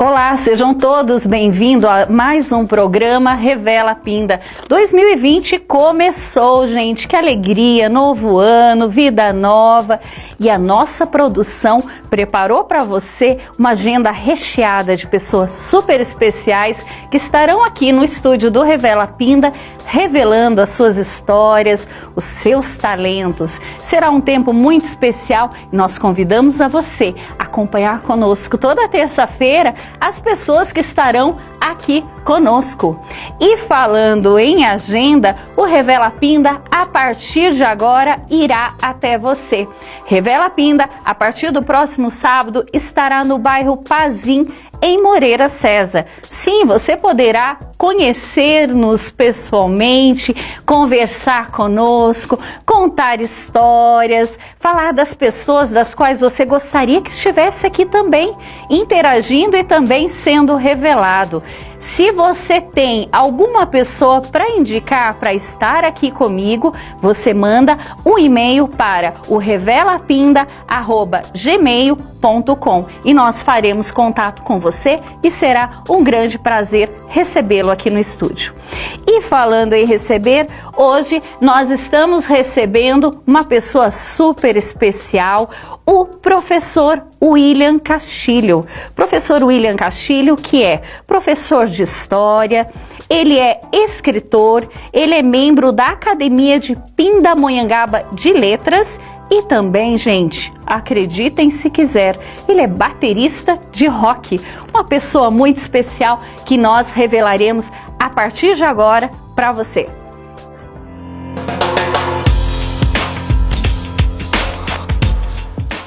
Olá, sejam todos bem-vindos a mais um programa Revela Pinda. 2020 começou, gente, que alegria, novo ano, vida nova. E a nossa produção preparou para você uma agenda recheada de pessoas super especiais que estarão aqui no estúdio do Revela Pinda, revelando as suas histórias, os seus talentos. Será um tempo muito especial e nós convidamos a você a acompanhar conosco toda terça-feira as pessoas que estarão aqui conosco. E falando em agenda, o Revela Pinda, a partir de agora, irá até você. Revela Pinda, a partir do próximo sábado, estará no bairro Pazim, em Moreira César. Sim, você poderá conhecer-nos pessoalmente, conversar conosco, contar histórias, falar das pessoas das quais você gostaria que estivesse aqui também, interagindo e também sendo revelado. Se você tem alguma pessoa para indicar para estar aqui comigo, você manda um e-mail para o revelapinda@gmail.com e nós faremos contato com você e será um grande prazer recebê-lo aqui no estúdio. E falando em receber, hoje nós estamos recebendo uma pessoa super especial, o professor William Castilho. Professor William Castilho, que é professor de História, ele é escritor, ele é membro da Academia de Pindamonhangaba de Letras e também, gente, acreditem se quiser, ele é baterista de rock, uma pessoa muito especial que nós revelaremos a partir de agora para você.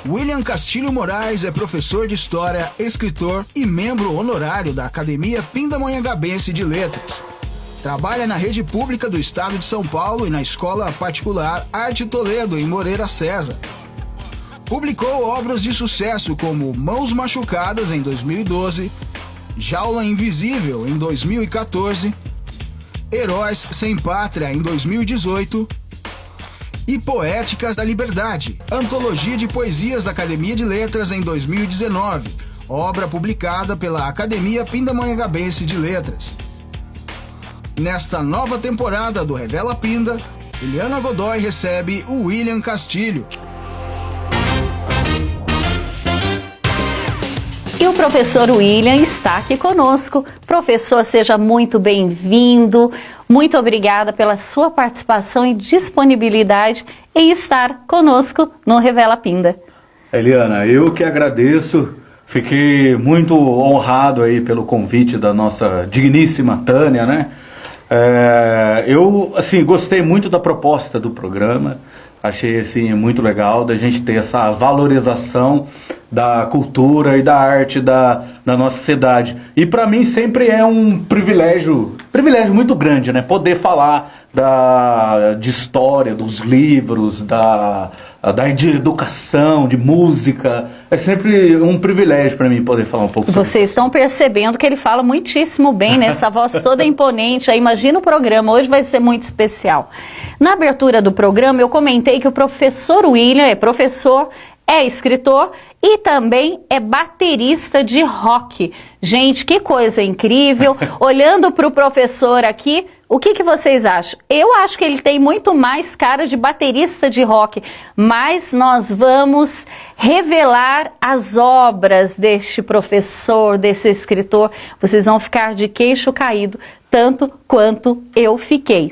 William Castilho Moraes é professor de História, escritor e membro honorário da Academia Pindamonhangabense de Letras. Trabalha na rede pública do estado de São Paulo e na escola particular Arte Toledo, em Moreira César. Publicou obras de sucesso como Mãos Machucadas, em 2012, Jaula Invisível, em 2014, Heróis Sem Pátria, em 2018, e Poéticas da Liberdade, antologia de poesias da Academia de Letras, em 2019, obra publicada pela Academia Pindamonhangabense de Letras. Nesta nova temporada do Revela Pinda, Eliana Godoy recebe o William Castilho. E o professor William está aqui conosco. Professor, seja muito bem-vindo. Muito obrigada pela sua participação e disponibilidade em estar conosco no Revela Pinda. Eliana, eu que agradeço. Fiquei muito honrado aí pelo convite da nossa digníssima Tânia, né? Eu, assim, gostei muito da proposta do programa. Achei, assim, muito legal da gente ter essa valorização da cultura e da arte da nossa cidade. E para mim sempre é um privilégio muito grande, né? Poder falar de história, dos livros, de educação, de música. É sempre um privilégio para mim poder falar um pouco sobre isso. Vocês estão percebendo que ele fala muitíssimo bem, né? Essa voz toda imponente. Aí, imagina o programa, hoje vai ser muito especial. Na abertura do programa eu comentei que o professor William é professor, é escritor e também é baterista de rock. Gente, que coisa incrível. Olhando para o professor aqui, o que vocês acham? Eu acho que ele tem muito mais cara de baterista de rock, mas nós vamos revelar as obras deste professor, desse escritor. Vocês vão ficar de queixo caído, tanto quanto eu fiquei.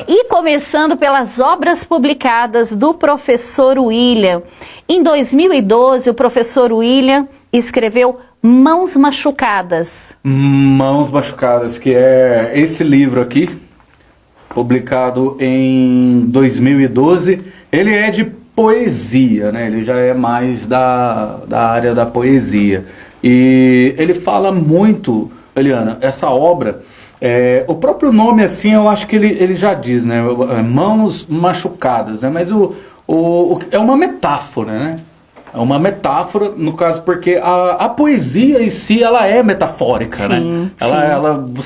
E começando pelas obras publicadas do professor William. Em 2012, o professor William escreveu Mãos Machucadas. Mãos Machucadas, que é esse livro aqui, publicado em 2012. Ele é de poesia, né? Ele já é mais da área da poesia. E ele fala muito, Eliana, essa obra... o próprio nome, assim, eu acho que ele já diz, né? Mãos machucadas, né? Mas é uma metáfora, né? É uma metáfora, no caso, porque a poesia em si, ela é metafórica, sim, né?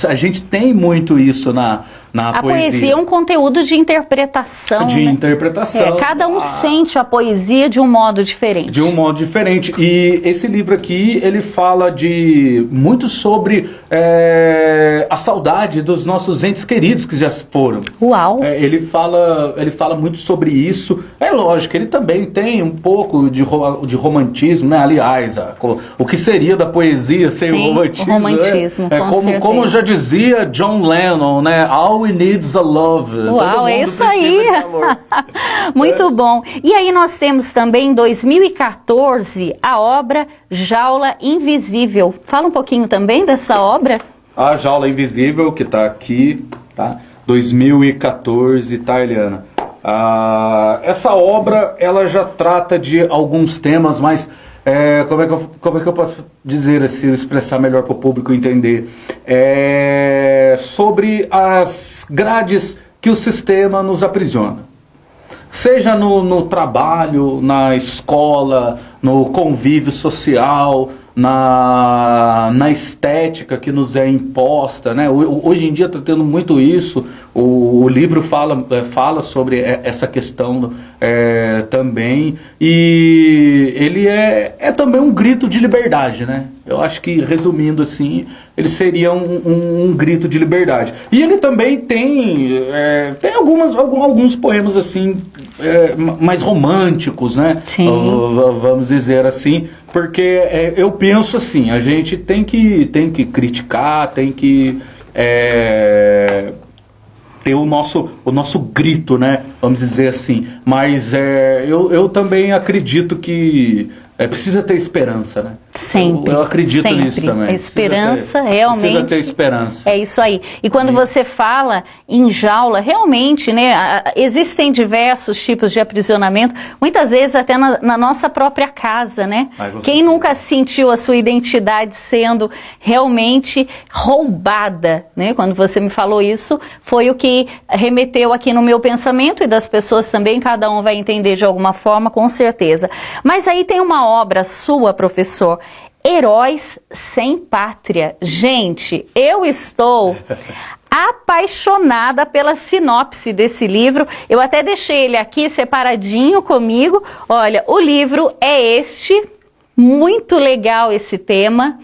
A gente tem muito isso A poesia é um conteúdo de interpretação. De interpretação. Cada um sente a poesia de um modo diferente. De um modo diferente. E esse livro aqui, ele fala muito sobre a saudade dos nossos entes queridos que já se foram. Uau! Ele fala muito sobre isso. É lógico, ele também tem um pouco de romantismo, né? Aliás, o que seria da poesia sem o romantismo? O romantismo, como já dizia John Lennon, né? All we need is a love. Uau, é isso aí! Muito bom. E aí nós temos também, em 2014, a obra Jaula Invisível. Fala um pouquinho também dessa obra. A Jaula Invisível, que está aqui, tá? 2014, tá, Eliana? Essa obra, ela já trata de alguns temas, mas como é que eu posso dizer assim, expressar melhor para o público entender? Sobre as grades que o sistema nos aprisiona. Seja no trabalho, na escola, no convívio social, na estética que nos é imposta, né? Hoje em dia está tendo muito isso. O livro fala sobre essa questão também, e ele é também um grito de liberdade, né? Eu acho que, resumindo assim, ele seria um grito de liberdade. E ele também tem alguns poemas assim mais românticos, né? Vamos dizer assim, porque eu penso assim, a gente tem que criticar, tem que ter o nosso grito, né? Vamos dizer assim. Mas eu também acredito que precisa ter esperança, né? Sempre. Eu acredito nisso também. A esperança realmente. Precisa ter esperança. É isso aí. E quando você fala em jaula, realmente, né? Existem diversos tipos de aprisionamento, muitas vezes até na nossa própria casa, né? Quem nunca sentiu a sua identidade sendo realmente roubada, né? Quando você me falou isso, foi o que remeteu aqui no meu pensamento, e das pessoas também, cada um vai entender de alguma forma, com certeza. Mas aí tem uma obra sua, professor, Heróis Sem Pátria. Gente, eu estou apaixonada pela sinopse desse livro. Eu até deixei ele aqui separadinho comigo. Olha, o livro é este. Muito legal esse tema.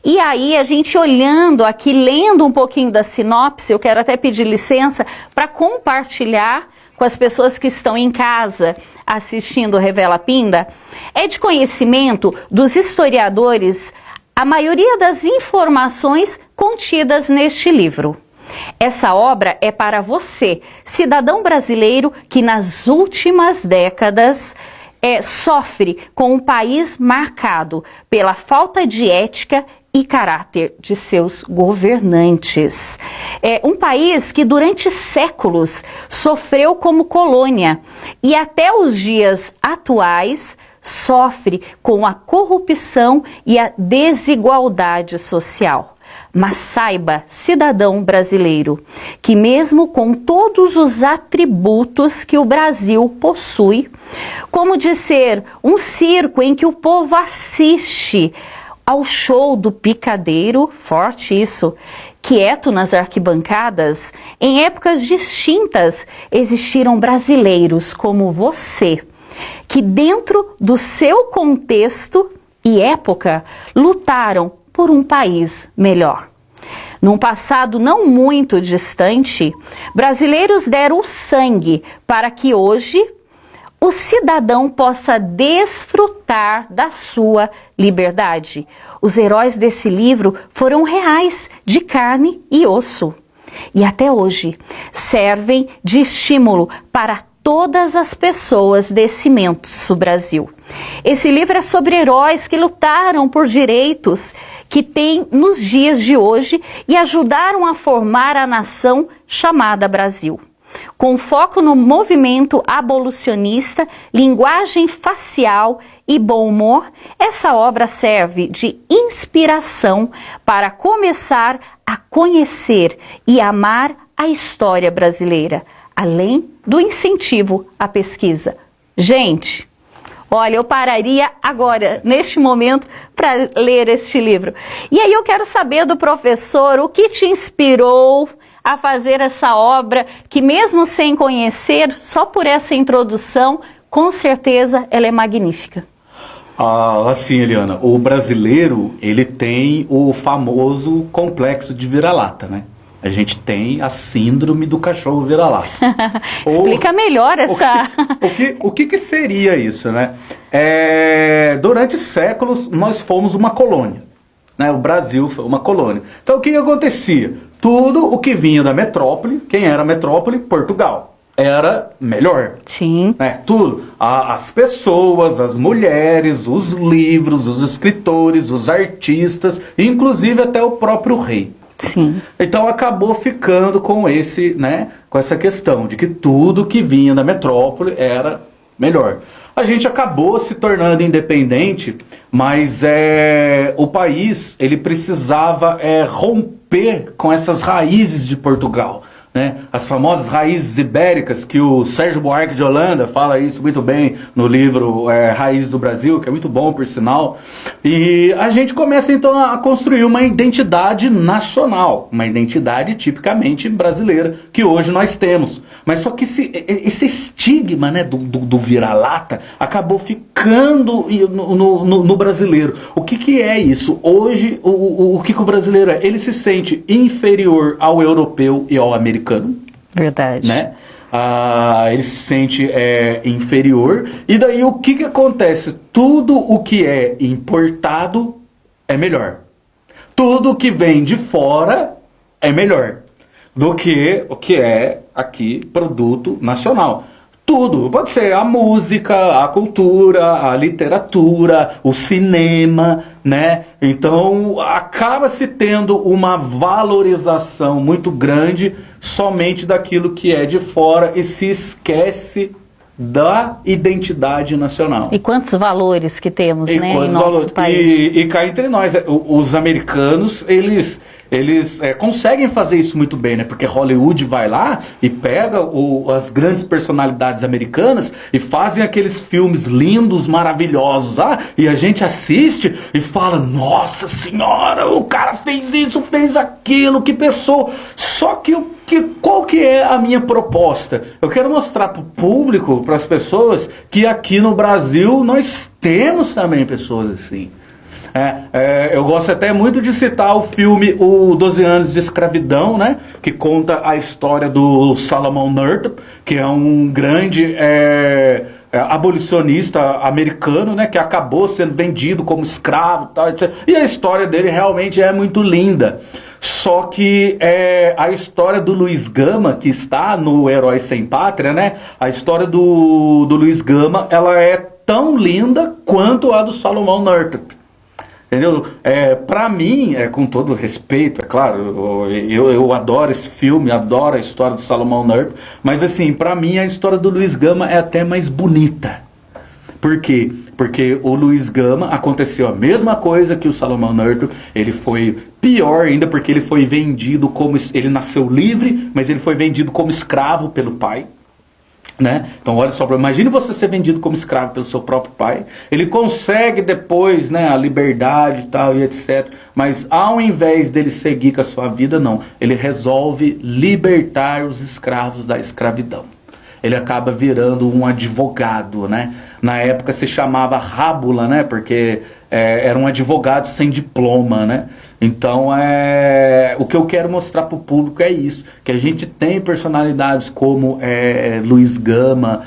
E aí a gente olhando aqui, lendo um pouquinho da sinopse, eu quero até pedir licença para compartilhar com as pessoas que estão em casa assistindo Revela Pinda. É de conhecimento dos historiadores a maioria das informações contidas neste livro. Essa obra é para você, cidadão brasileiro que nas últimas décadas sofre com um país marcado pela falta de ética e caráter de seus governantes. É um país que durante séculos sofreu como colônia e até os dias atuais sofre com a corrupção e a desigualdade social. Mas saiba, cidadão brasileiro, que mesmo com todos os atributos que o Brasil possui, como de ser um circo em que o povo assiste ao show do picadeiro, forte isso, quieto nas arquibancadas, em épocas distintas existiram brasileiros como você, que dentro do seu contexto e época lutaram por um país melhor. Num passado não muito distante, brasileiros deram o sangue para que hoje o cidadão possa desfrutar da sua liberdade. Os heróis desse livro foram reais, de carne e osso. E até hoje servem de estímulo para todas as pessoas desse imenso Brasil. Esse livro é sobre heróis que lutaram por direitos que têm nos dias de hoje e ajudaram a formar a nação chamada Brasil. Com foco no movimento abolicionista, linguagem facial e bom humor, essa obra serve de inspiração para começar a conhecer e amar a história brasileira, além do incentivo à pesquisa. Gente, olha, eu pararia agora, neste momento, para ler este livro. E aí eu quero saber do professor o que te inspirou a fazer essa obra que, mesmo sem conhecer, só por essa introdução, com certeza ela é magnífica? Assim, Eliana, o brasileiro, ele tem o famoso complexo de vira-lata, né? A gente tem a síndrome do cachorro vira-lata. Explica melhor essa... O que seria isso, né? Durante séculos, nós fomos uma colônia, né? O Brasil foi uma colônia. Então, o que acontecia? Tudo o que vinha da metrópole, quem era a metrópole? Portugal. Era melhor. Sim. Né? Tudo. As pessoas, as mulheres, os livros, os escritores, os artistas, inclusive até o próprio rei. Sim. Então acabou ficando com com essa questão de que tudo que vinha da metrópole era melhor. A gente acabou se tornando independente, mas o país ele precisava romper com essas raízes de Portugal. Né? As famosas raízes ibéricas, que o Sérgio Buarque de Holanda fala isso muito bem no livro Raízes do Brasil, que é muito bom, por sinal. E a gente começa então a construir uma identidade nacional, uma identidade tipicamente brasileira, que hoje nós temos. Mas só que esse estigma, né, do vira-lata acabou ficando no brasileiro. O que é isso? Hoje, o que o brasileiro é? Ele se sente inferior ao europeu e ao americano. Verdade. Né? Ele se sente inferior. E daí o que acontece? Tudo o que é importado é melhor. Tudo que vem de fora é melhor do que o que é aqui produto nacional. Tudo, pode ser a música, a cultura, a literatura, o cinema, né? Então acaba se tendo uma valorização muito grande somente daquilo que é de fora e se esquece da identidade nacional. E quantos valores que temos, né, em nosso país. E cá entre nós, os americanos, eles conseguem fazer isso muito bem, né? Porque Hollywood vai lá e pega as grandes personalidades americanas e fazem aqueles filmes lindos, maravilhosos, e a gente assiste e fala, nossa senhora, o cara fez isso, fez aquilo, que pessoa. Só que qual que é a minha proposta? Eu quero mostrar para o público, para as pessoas, que aqui no Brasil nós temos também pessoas assim. Eu gosto até muito de citar o filme O 12 Anos de Escravidão, né? Que conta a história do Solomon Northup, que é um grande abolicionista americano, né? Que acabou sendo vendido como escravo, tal, etc. E a história dele realmente é muito linda. Só que a história do Luiz Gama, que está no Herói Sem Pátria, né? A história do Luiz Gama, ela é tão linda quanto a do Solomon Northup. Entendeu? Pra mim, com todo respeito, é claro, eu adoro esse filme, adoro a história do Solomon Northup, mas assim, pra mim a história do Luiz Gama é até mais bonita. Por quê? Porque o Luiz Gama aconteceu a mesma coisa que o Solomon Northup, ele foi pior ainda porque ele foi vendido como, ele nasceu livre, mas ele foi vendido como escravo pelo pai. Né? Então olha só, imagine você ser vendido como escravo pelo seu próprio pai. Ele consegue depois, né, a liberdade e tal e etc. Mas ao invés dele seguir com a sua vida, não. Ele resolve libertar os escravos da escravidão. Ele acaba virando um advogado, né? Na época se chamava rábula, né? Porque era um advogado sem diploma, né? Então, o que eu quero mostrar para o público é isso, que a gente tem personalidades como Luiz Gama,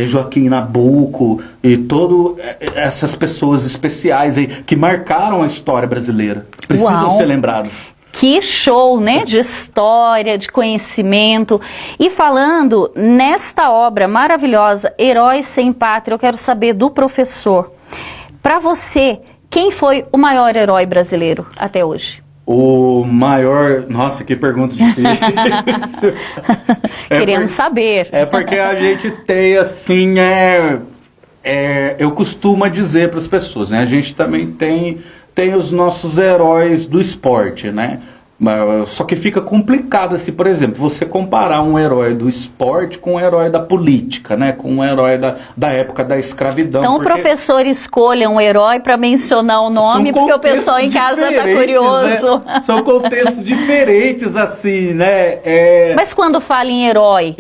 Joaquim Nabuco e todas essas pessoas especiais aí, que marcaram a história brasileira, que precisam ser lembradas. Que show, né? De história, de conhecimento. E falando nesta obra maravilhosa, Heróis Sem Pátria, eu quero saber do professor. Para você, quem foi o maior herói brasileiro até hoje? O maior... Nossa, que pergunta difícil. Queremos saber. É porque a gente tem, assim, eu costumo dizer para as pessoas, né? A gente também tem os nossos heróis do esporte, né? Só que fica complicado, assim, por exemplo, você comparar um herói do esporte com um herói da política, né? Com um herói da época da escravidão. Então o professor escolha um herói para mencionar o nome, porque o pessoal em casa está curioso. Né? São contextos diferentes, assim, né? Mas quando fala em herói,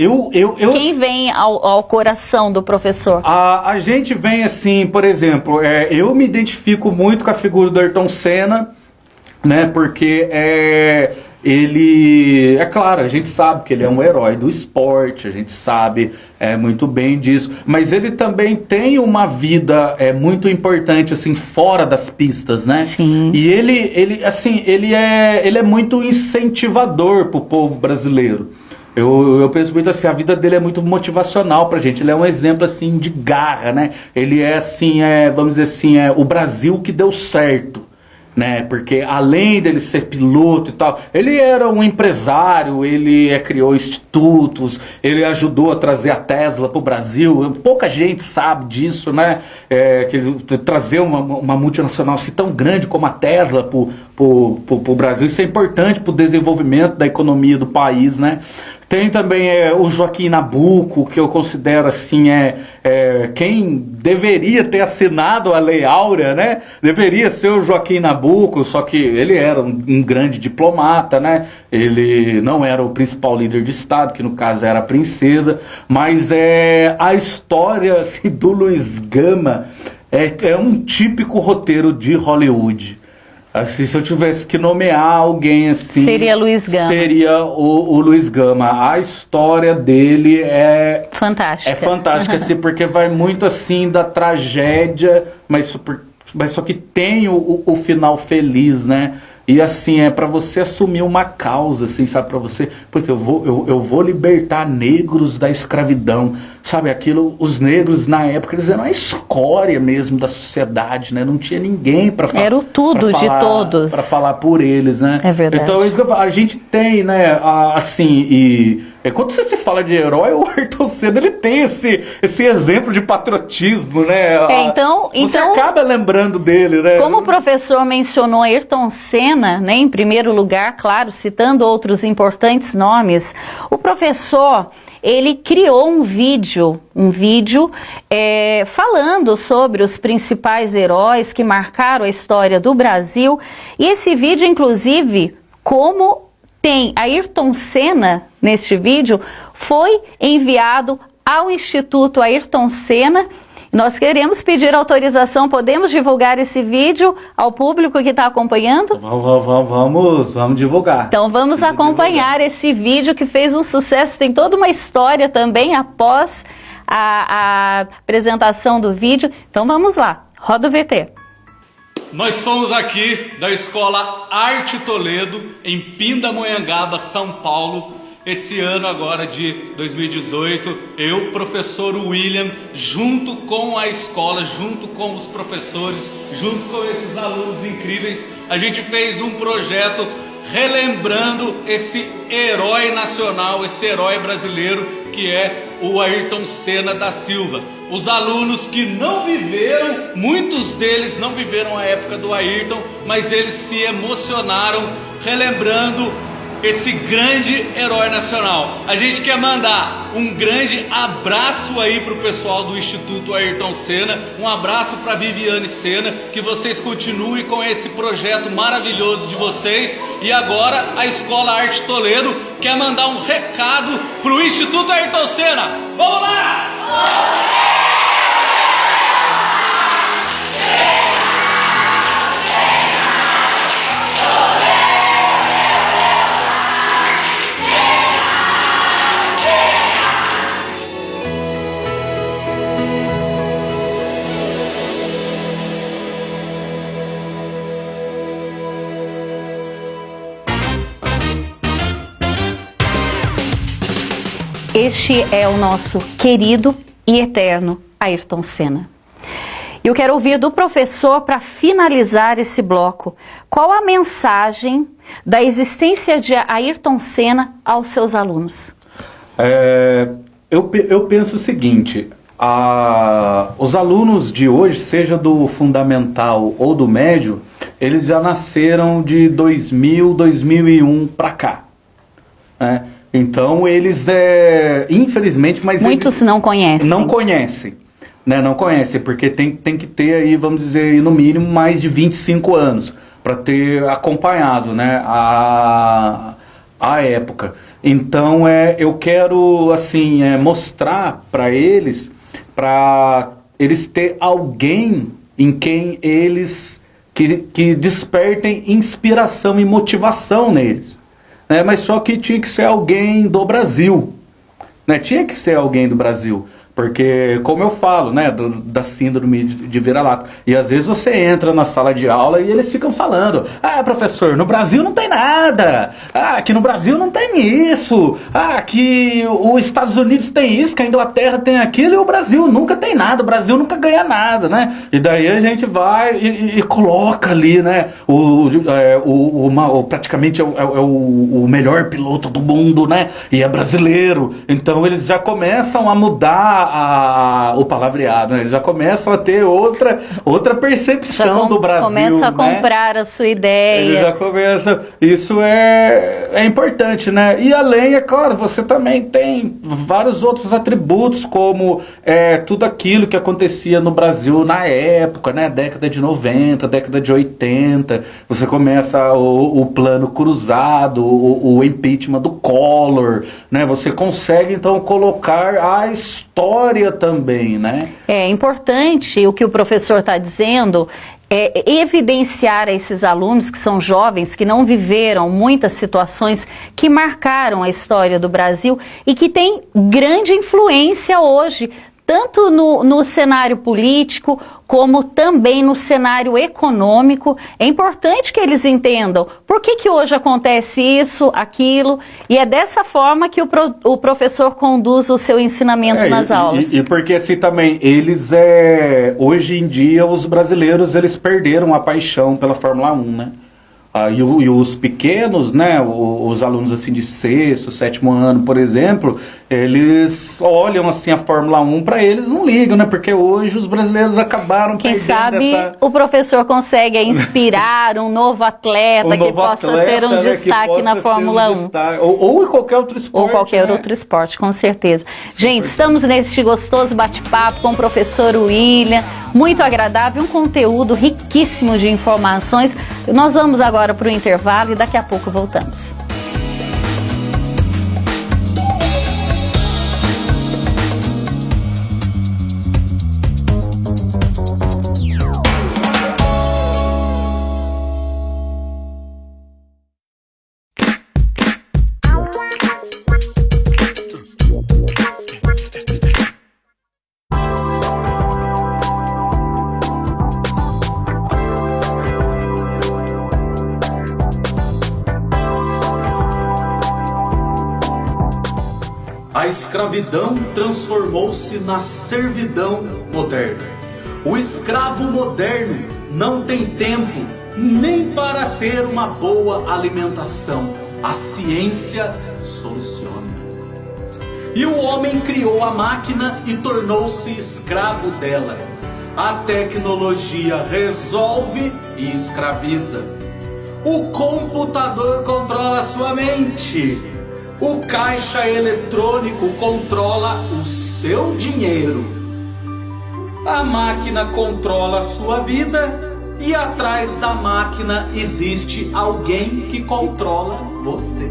quem vem ao coração do professor? A gente vem assim, por exemplo, eu me identifico muito com a figura do Ayrton Senna, né? Porque ele, é claro, a gente sabe que ele é um herói do esporte, a gente sabe muito bem disso, mas ele também tem uma vida muito importante, assim, fora das pistas, né? Sim. E ele é muito incentivador pro povo brasileiro. Eu penso muito assim, a vida dele é muito motivacional pra gente, ele é um exemplo assim de garra, né? Ele é assim, vamos dizer assim, o Brasil que deu certo, né? Porque além dele ser piloto e tal, ele era um empresário, ele criou institutos, ele ajudou a trazer a Tesla pro Brasil. Pouca gente sabe disso, né? Que trazer uma multinacional assim tão grande como a Tesla pro Brasil, isso é importante pro desenvolvimento da economia do país, né? Tem também o Joaquim Nabuco, que eu considero assim, quem deveria ter assinado a Lei Áurea, né? Deveria ser o Joaquim Nabuco, só que ele era um grande diplomata, né? Ele não era o principal líder de Estado, que no caso era a princesa, mas a história assim, do Luiz Gama é um típico roteiro de Hollywood. Assim, se eu tivesse que nomear alguém assim... Seria Luiz Gama. Seria o Luiz Gama. A história dele é... Fantástica. É fantástica, assim, porque vai muito assim da tragédia, mas só que tem o final feliz, né? E assim, para você assumir uma causa, assim, sabe, para você, porque eu vou libertar negros da escravidão, sabe, aquilo, os negros na época, eles eram a escória mesmo da sociedade, né, não tinha ninguém para falar. Era o tudo de todos. Para falar por eles, né. É verdade. Então, isso que eu falo, a gente tem, né, assim, quando você se fala de herói, o Ayrton Senna, ele tem esse exemplo de patriotismo, né. Você acaba lembrando dele, né. Como o professor mencionou Ayrton Senna, né, em primeiro lugar, claro, citando outros importantes nomes, o professor, ele criou um vídeo falando sobre os principais heróis que marcaram a história do Brasil, e esse vídeo, inclusive, como tem Ayrton Senna neste vídeo, foi enviado ao Instituto Ayrton Senna. Nós queremos pedir autorização, podemos divulgar esse vídeo ao público que está acompanhando? Vamos divulgar. Então vamos acompanhar esse vídeo que fez um sucesso, tem toda uma história também após a apresentação do vídeo. Então vamos lá, roda o VT. Nós somos aqui da Escola Arte Toledo, em Pindamonhangaba, São Paulo. Esse ano agora de 2018, eu, professor William, junto com a escola, junto com os professores, junto com esses alunos incríveis, a gente fez um projeto relembrando esse herói nacional, esse herói brasileiro que é o Ayrton Senna da Silva. Os alunos que não viveram, muitos deles não viveram a época do Ayrton, mas eles se emocionaram relembrando esse grande herói nacional. A gente quer mandar um grande abraço aí pro pessoal do Instituto Ayrton Senna, um abraço para Viviane Senna, que vocês continuem com esse projeto maravilhoso de vocês. E agora a Escola Arte Toledo quer mandar um recado pro Instituto Ayrton Senna. Vamos lá! Este é o nosso querido e eterno Ayrton Senna. Eu quero ouvir do professor, para finalizar esse bloco, qual a mensagem da existência de Ayrton Senna aos seus alunos? Eu penso o seguinte, os alunos de hoje, seja do fundamental ou do médio, eles já nasceram de 2000, 2001 para cá, né? Então eles, infelizmente, mas muitos eles não conhecem. Não conhecem, né? Não conhecem, porque tem que ter aí, vamos dizer, no mínimo mais de 25 anos para ter acompanhado, né, a época. Então eu quero assim mostrar para eles ter alguém em quem eles que despertem inspiração e motivação neles, né? Mas só que tinha que ser alguém do Brasil, né? Tinha que ser alguém do Brasil. Porque, como eu falo, né, da síndrome de vira-lata. E às vezes você entra na sala de aula e eles ficam falando: ah, professor, no Brasil não tem nada. Ah, aqui no Brasil não tem isso. Ah, aqui os Estados Unidos tem isso, que a Inglaterra tem aquilo e o Brasil nunca tem nada. O Brasil nunca ganha nada, né? E daí a gente vai e coloca ali, né, praticamente o melhor piloto do mundo, né? E é brasileiro. Então eles já começam a mudar o palavreado, né? Eles já começam a ter outra percepção do Brasil. Começa a comprar, né, a sua ideia. Eles já começam. Isso é importante, né? E além, é claro, você também tem vários outros atributos, como tudo aquilo que acontecia no Brasil na época, né? Década de 90, década de 80. Você começa o plano cruzado, o impeachment do Collor, né? Você consegue, então, colocar a história também, né? É importante o que o professor está dizendo, evidenciar a esses alunos que são jovens, que não viveram muitas situações que marcaram a história do Brasil e que têm grande influência hoje, tanto no cenário político, como também no cenário econômico. É importante que eles entendam por que hoje acontece isso, aquilo, e é dessa forma que o professor conduz o seu ensinamento nas aulas. E porque assim também, eles, hoje em dia, os brasileiros, eles perderam a paixão pela Fórmula 1, né? E os pequenos, né, os alunos assim de 6º, 7º ano, por exemplo, eles olham assim a Fórmula 1, para eles não ligam, né, porque hoje os brasileiros acabaram Quem sabe o professor consegue inspirar um novo atleta que possa ser um destaque na Fórmula 1. Ou em qualquer outro esporte. Ou qualquer outro esporte, com certeza. Gente, estamos neste gostoso bate-papo com o professor William, muito agradável, um conteúdo riquíssimo de informações. Nós vamos agora para o intervalo e daqui a pouco voltamos. A escravidão transformou-se na servidão moderna. O escravo moderno não tem tempo nem para ter uma boa alimentação. A ciência soluciona. E o homem criou a máquina e tornou-se escravo dela. A tecnologia resolve e escraviza. O computador controla a sua mente. O caixa eletrônico controla o seu dinheiro. A máquina controla a sua vida e atrás da máquina existe alguém que controla você.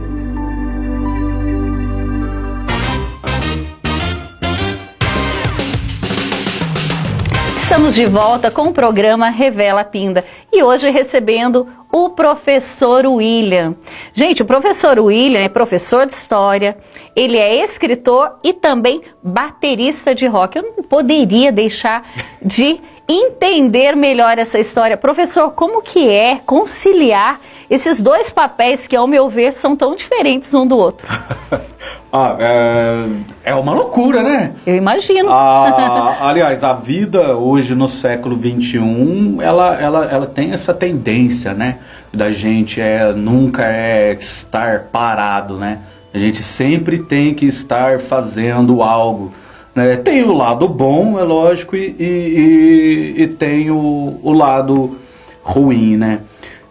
Estamos de volta com o programa Revela Pinda e hoje recebendo o professor William. Gente, o professor William é professor de história, ele é escritor e também baterista de rock. Eu não poderia deixar de entender melhor essa história. Professor, como que é conciliar esses dois papéis que, ao meu ver, são tão diferentes um do outro? É uma loucura, né? Eu imagino. Aliás, a vida hoje no século XXI, ela tem essa tendência, né? Da gente nunca estar parado, né? A gente sempre tem que estar fazendo algo, né? né? Tem o lado bom, é lógico, e tem o lado ruim, né?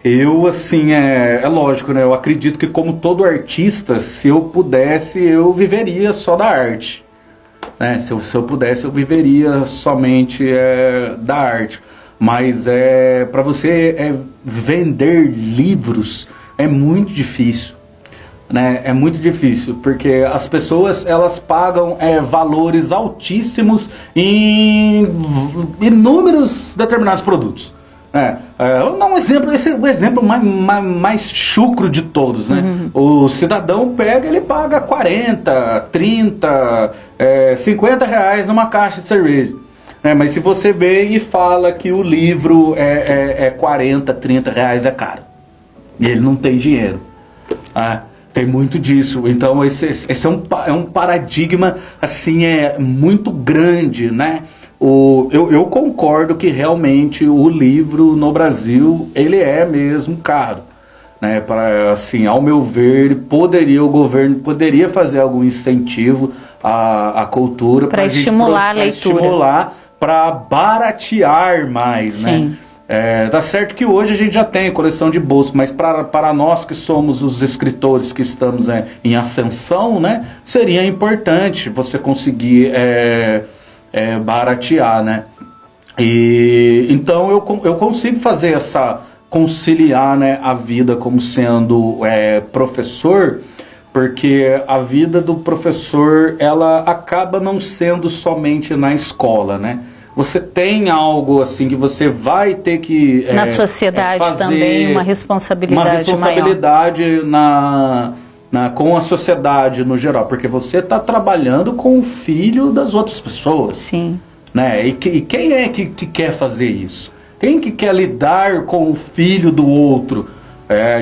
Eu, assim, é lógico, né? Eu acredito que, como todo artista, se eu pudesse, eu viveria só da arte, né? Se eu pudesse, eu viveria somente da arte. Mas para você vender livros é muito difícil, né? É muito difícil, porque as pessoas, elas pagam valores altíssimos em inúmeros determinados produtos. Eu vou dar um exemplo, esse é o exemplo mais chucro de todos, né? O cidadão ele paga 40, 30, 50 reais numa caixa de cerveja. Mas se você vê e fala que o livro é 40, 30 reais, é caro. E ele não tem dinheiro. Tem muito disso. Então esse é um paradigma, assim, muito grande, né? Eu concordo que realmente o livro no Brasil, ele é mesmo caro, né? Assim, ao meu ver, o governo poderia fazer algum incentivo à cultura para estimular a leitura, estimular, para baratear mais, né? Tá certo que hoje a gente já tem coleção de bolso, mas para nós que somos os escritores que estamos em ascensão, né, seria importante você conseguir baratear, né? E então eu consigo fazer conciliar, né, a vida como sendo professor, porque a vida do professor, ela acaba não sendo somente na escola, né? Você tem algo assim que você vai ter que na sociedade fazer também uma responsabilidade maior. Com a sociedade no geral, porque você está trabalhando com o filho das outras pessoas. Sim. Né? E quem é que quer fazer isso? Quem que quer lidar com o filho do outro?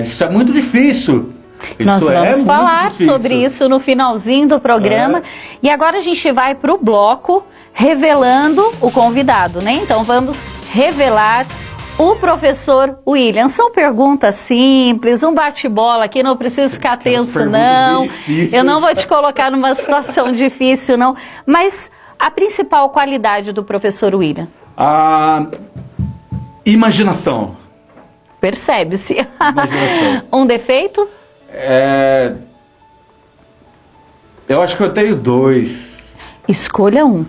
Isso é muito difícil. Nós vamos falar sobre isso no finalzinho do programa. E agora a gente vai para o bloco revelando o convidado, né? Então vamos revelar o professor William. São perguntas simples, um bate-bola aqui, não precisa ficar tenso, não. Eu não vou te colocar numa situação difícil, não. Mas a principal qualidade do professor William? A imaginação. Percebe-se. Imaginação. Um defeito? Eu acho que eu tenho 2. Escolha um.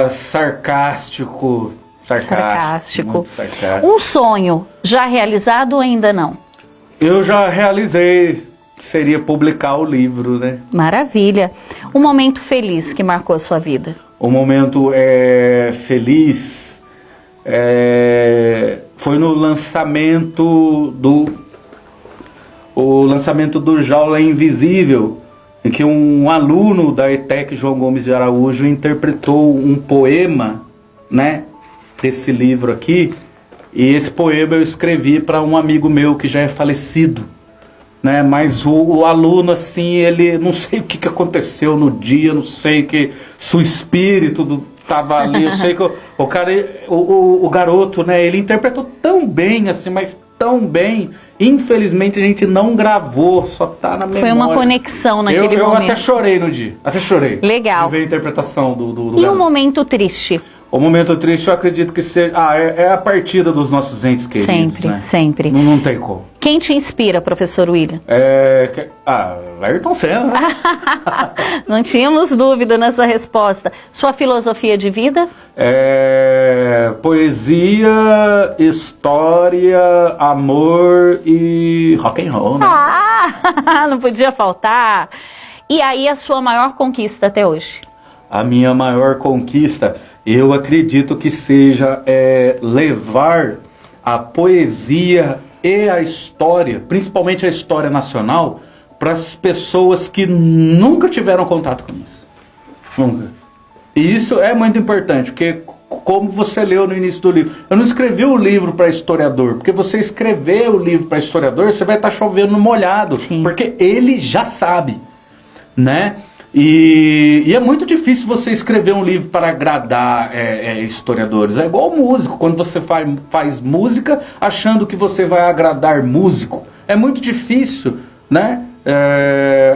Sarcástico. Sarcástico. Um sonho já realizado ou ainda não? Eu já realizei, seria publicar o livro, né? Maravilha. Um momento feliz que marcou a sua vida? O momento feliz foi no lançamento do Jaula Invisível, em que um aluno da ETEC, João Gomes de Araújo, interpretou um poema, né, desse livro aqui, e esse poema eu escrevi para um amigo meu que já é falecido, né, mas o aluno, assim, ele, não sei o que aconteceu no dia, não sei que se o espírito estava ali, eu sei que o garoto, né, ele interpretou tão bem, assim, mas tão bem, infelizmente a gente não gravou, só tá na memória. Foi uma conexão naquele momento. Eu até chorei no dia, Legal. De ver a interpretação do E um momento triste? O momento triste eu acredito que seja... é a partida dos nossos entes queridos, sempre, né? Sempre. Não tem como. Quem te inspira, professor William? Ayrton Senna, né? Não tínhamos dúvida nessa resposta. Sua filosofia de vida? Poesia, história, amor e rock and roll, né? Não podia faltar. E aí, a sua maior conquista até hoje? A minha maior conquista, eu acredito que seja levar a poesia e a história, principalmente a história nacional, para as pessoas que nunca tiveram contato com isso. Nunca. E isso é muito importante, porque como você leu no início do livro, eu não escrevi o livro para historiador, porque você escrever o livro para historiador, você vai estar chovendo no molhado. Sim. Porque ele já sabe, né? E é muito difícil você escrever um livro para agradar historiadores. É igual músico, quando você faz música achando que você vai agradar músico. É muito difícil, né?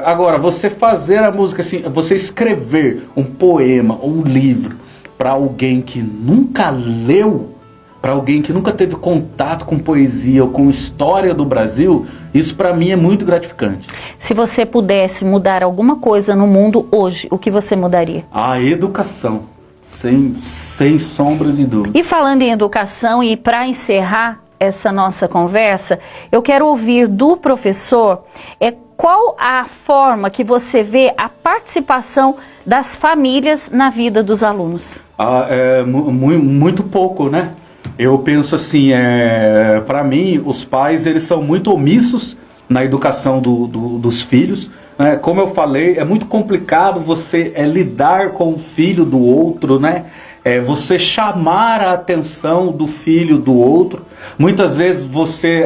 Agora, você fazer a música assim, você escrever um poema ou um livro para alguém que nunca leu, para alguém que nunca teve contato com poesia ou com história do Brasil, isso para mim é muito gratificante. Se você pudesse mudar alguma coisa no mundo hoje, o que você mudaria? A educação, sem sombras de dúvida. E falando em educação, e para encerrar essa nossa conversa, eu quero ouvir do professor qual a forma que você vê a participação das famílias na vida dos alunos. Muito pouco, né? Eu penso assim, para mim, os pais eles são muito omissos na educação dos filhos. Né? Como eu falei, é muito complicado você lidar com o filho do outro, né? Você chamar a atenção do filho do outro. Muitas vezes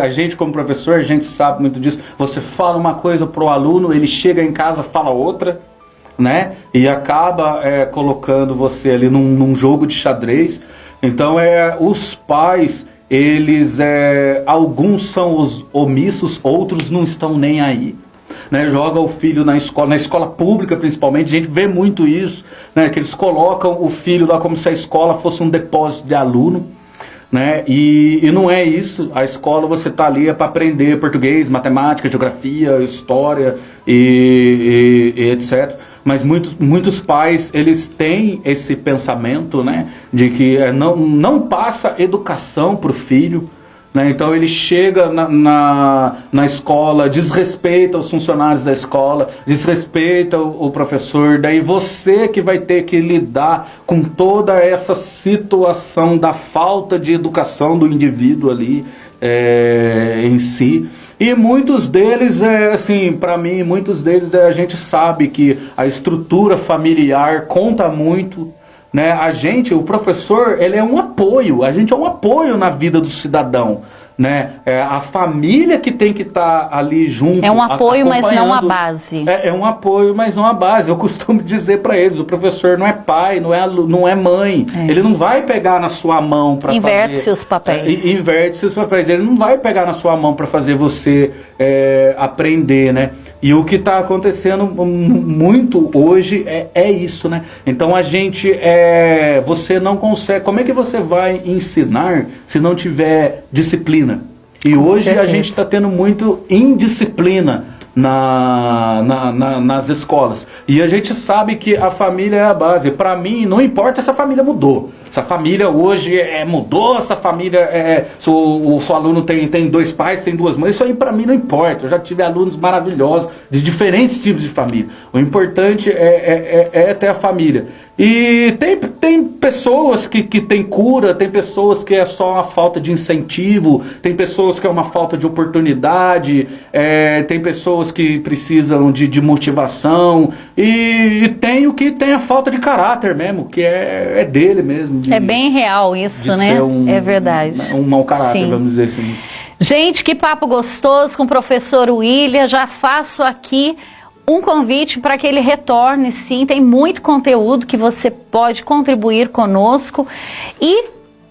a gente como professor, a gente sabe muito disso, você fala uma coisa pro aluno, ele chega em casa fala outra, né? E acaba colocando você ali num jogo de xadrez. Então os pais, eles alguns são os omissos, outros não estão nem aí. Né, joga o filho na escola pública principalmente, a gente vê muito isso, né, que eles colocam o filho lá como se a escola fosse um depósito de aluno, né, e não é isso. A escola você está ali para aprender português, matemática, geografia, história e etc. Mas muitos pais, eles têm esse pensamento, né, de que não passa educação para o filho. Né? Então ele chega na escola, desrespeita os funcionários da escola, desrespeita o professor, daí você que vai ter que lidar com toda essa situação da falta de educação do indivíduo ali em si. E muitos deles, assim, para mim, muitos deles a gente sabe que a estrutura familiar conta muito. Né? O professor, ele é um apoio, a gente é um apoio na vida do cidadão, né? A família que tem que estar ali junto. É um apoio, mas não a base. É um apoio, mas não a base. Eu costumo dizer para eles, o professor não é pai, não é mãe. Ele não vai pegar na sua mão para fazer... Inverte seus papéis. Inverte seus papéis. Ele não vai pegar na sua mão para fazer você aprender, né? E o que está acontecendo muito hoje é isso, né? Então a gente, você não consegue... Como é que você vai ensinar se não tiver disciplina? E hoje a gente está tendo muito indisciplina nas escolas. E a gente sabe que a família é a base. Para mim, não importa se a família mudou. Se a família hoje mudou, se a família se o aluno tem dois pais, tem duas mães, isso aí para mim não importa. Eu já tive alunos maravilhosos de diferentes tipos de família. O importante é ter a família. E tem pessoas que tem cura, tem pessoas que é só uma falta de incentivo, tem pessoas que é uma falta de oportunidade, tem pessoas que precisam de motivação, e tem o que tem a falta de caráter mesmo, que é dele mesmo. É bem real isso, né? É verdade. Um mau caráter, sim. Vamos dizer assim. Gente, que papo gostoso com o professor William. Já faço aqui um convite para que ele retorne, sim, tem muito conteúdo que você pode contribuir conosco. E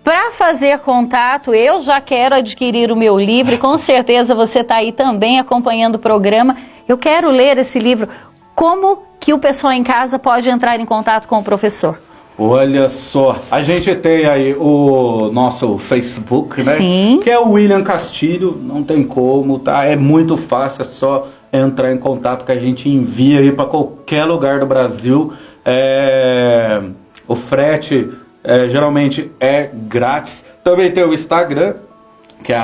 para fazer contato, eu já quero adquirir o meu livro, e com certeza você está aí também acompanhando o programa. Eu quero ler esse livro. Como que o pessoal em casa pode entrar em contato com o professor? Olha só, a gente tem aí o nosso Facebook, né? Sim. Que é o William Castilho, não tem como, tá? É muito fácil, é só entrar em contato que a gente envia aí para qualquer lugar do Brasil. O frete geralmente é grátis. Também tem o Instagram, que é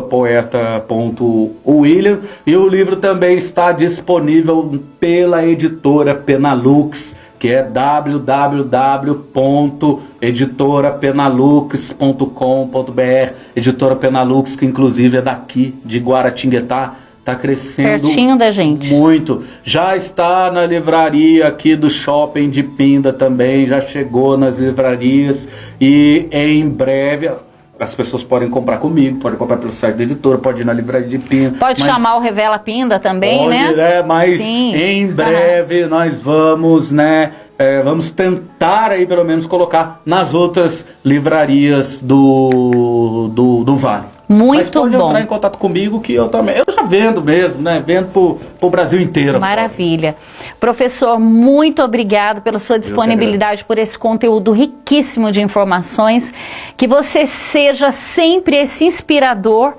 @poeta.william, e o livro também está disponível pela editora Penalux, que é www.editorapenalux.com.br. Editora Penalux, que inclusive é daqui de Guaratinguetá, está crescendo pertinho da gente. Muito. Já está na livraria aqui do Shopping de Pinda também, já chegou nas livrarias, e em breve as pessoas podem comprar comigo, podem comprar pelo site da editora, pode ir na livraria de Pinda. Pode chamar o Revela Pinda também, pode, né? Mas sim. Em breve nós vamos, né? Vamos tentar aí pelo menos colocar nas outras livrarias do Vale. Mas pode bom. entrar em contato comigo que eu também. Eu já vendo mesmo, né? Vendo pro Brasil inteiro. Maravilha. Professor, muito obrigado pela sua disponibilidade, por esse conteúdo riquíssimo de informações. Que você seja sempre esse inspirador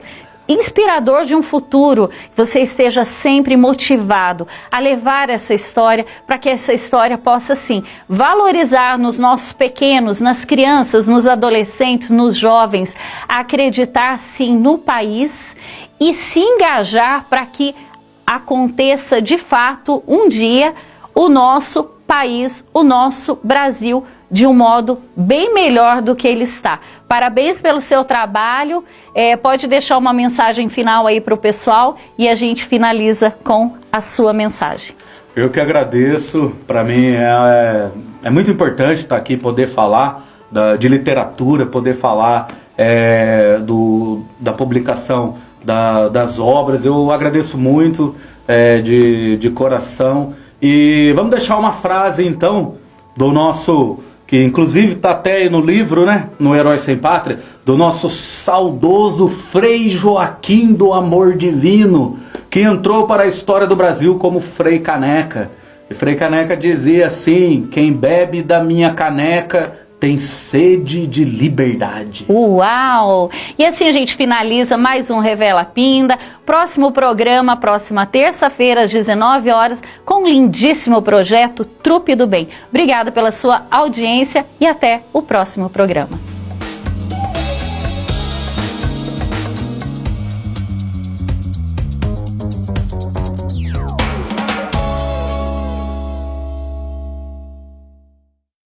de um futuro, que você esteja sempre motivado a levar essa história, para que essa história possa, sim, valorizar nos nossos pequenos, nas crianças, nos adolescentes, nos jovens, acreditar, sim, no país e se engajar para que aconteça, de fato, um dia, o nosso país, o nosso Brasil, de um modo bem melhor do que ele está. Parabéns pelo seu trabalho, pode deixar uma mensagem final aí para o pessoal e a gente finaliza com a sua mensagem. Eu que agradeço, para mim é muito importante estar aqui, poder falar de literatura, poder falar da publicação das obras. Eu agradeço muito de coração. E vamos deixar uma frase então do nosso, que inclusive está até aí no livro, né, no Herói Sem Pátria, do nosso saudoso Frei Joaquim do Amor Divino, que entrou para a história do Brasil como Frei Caneca. E Frei Caneca dizia assim: quem bebe da minha caneca tem sede de liberdade. Uau! E assim a gente finaliza mais um Revela Pinda. Próximo programa, próxima terça-feira, às 19 horas, com um lindíssimo projeto Trupe do Bem. Obrigada pela sua audiência e até o próximo programa.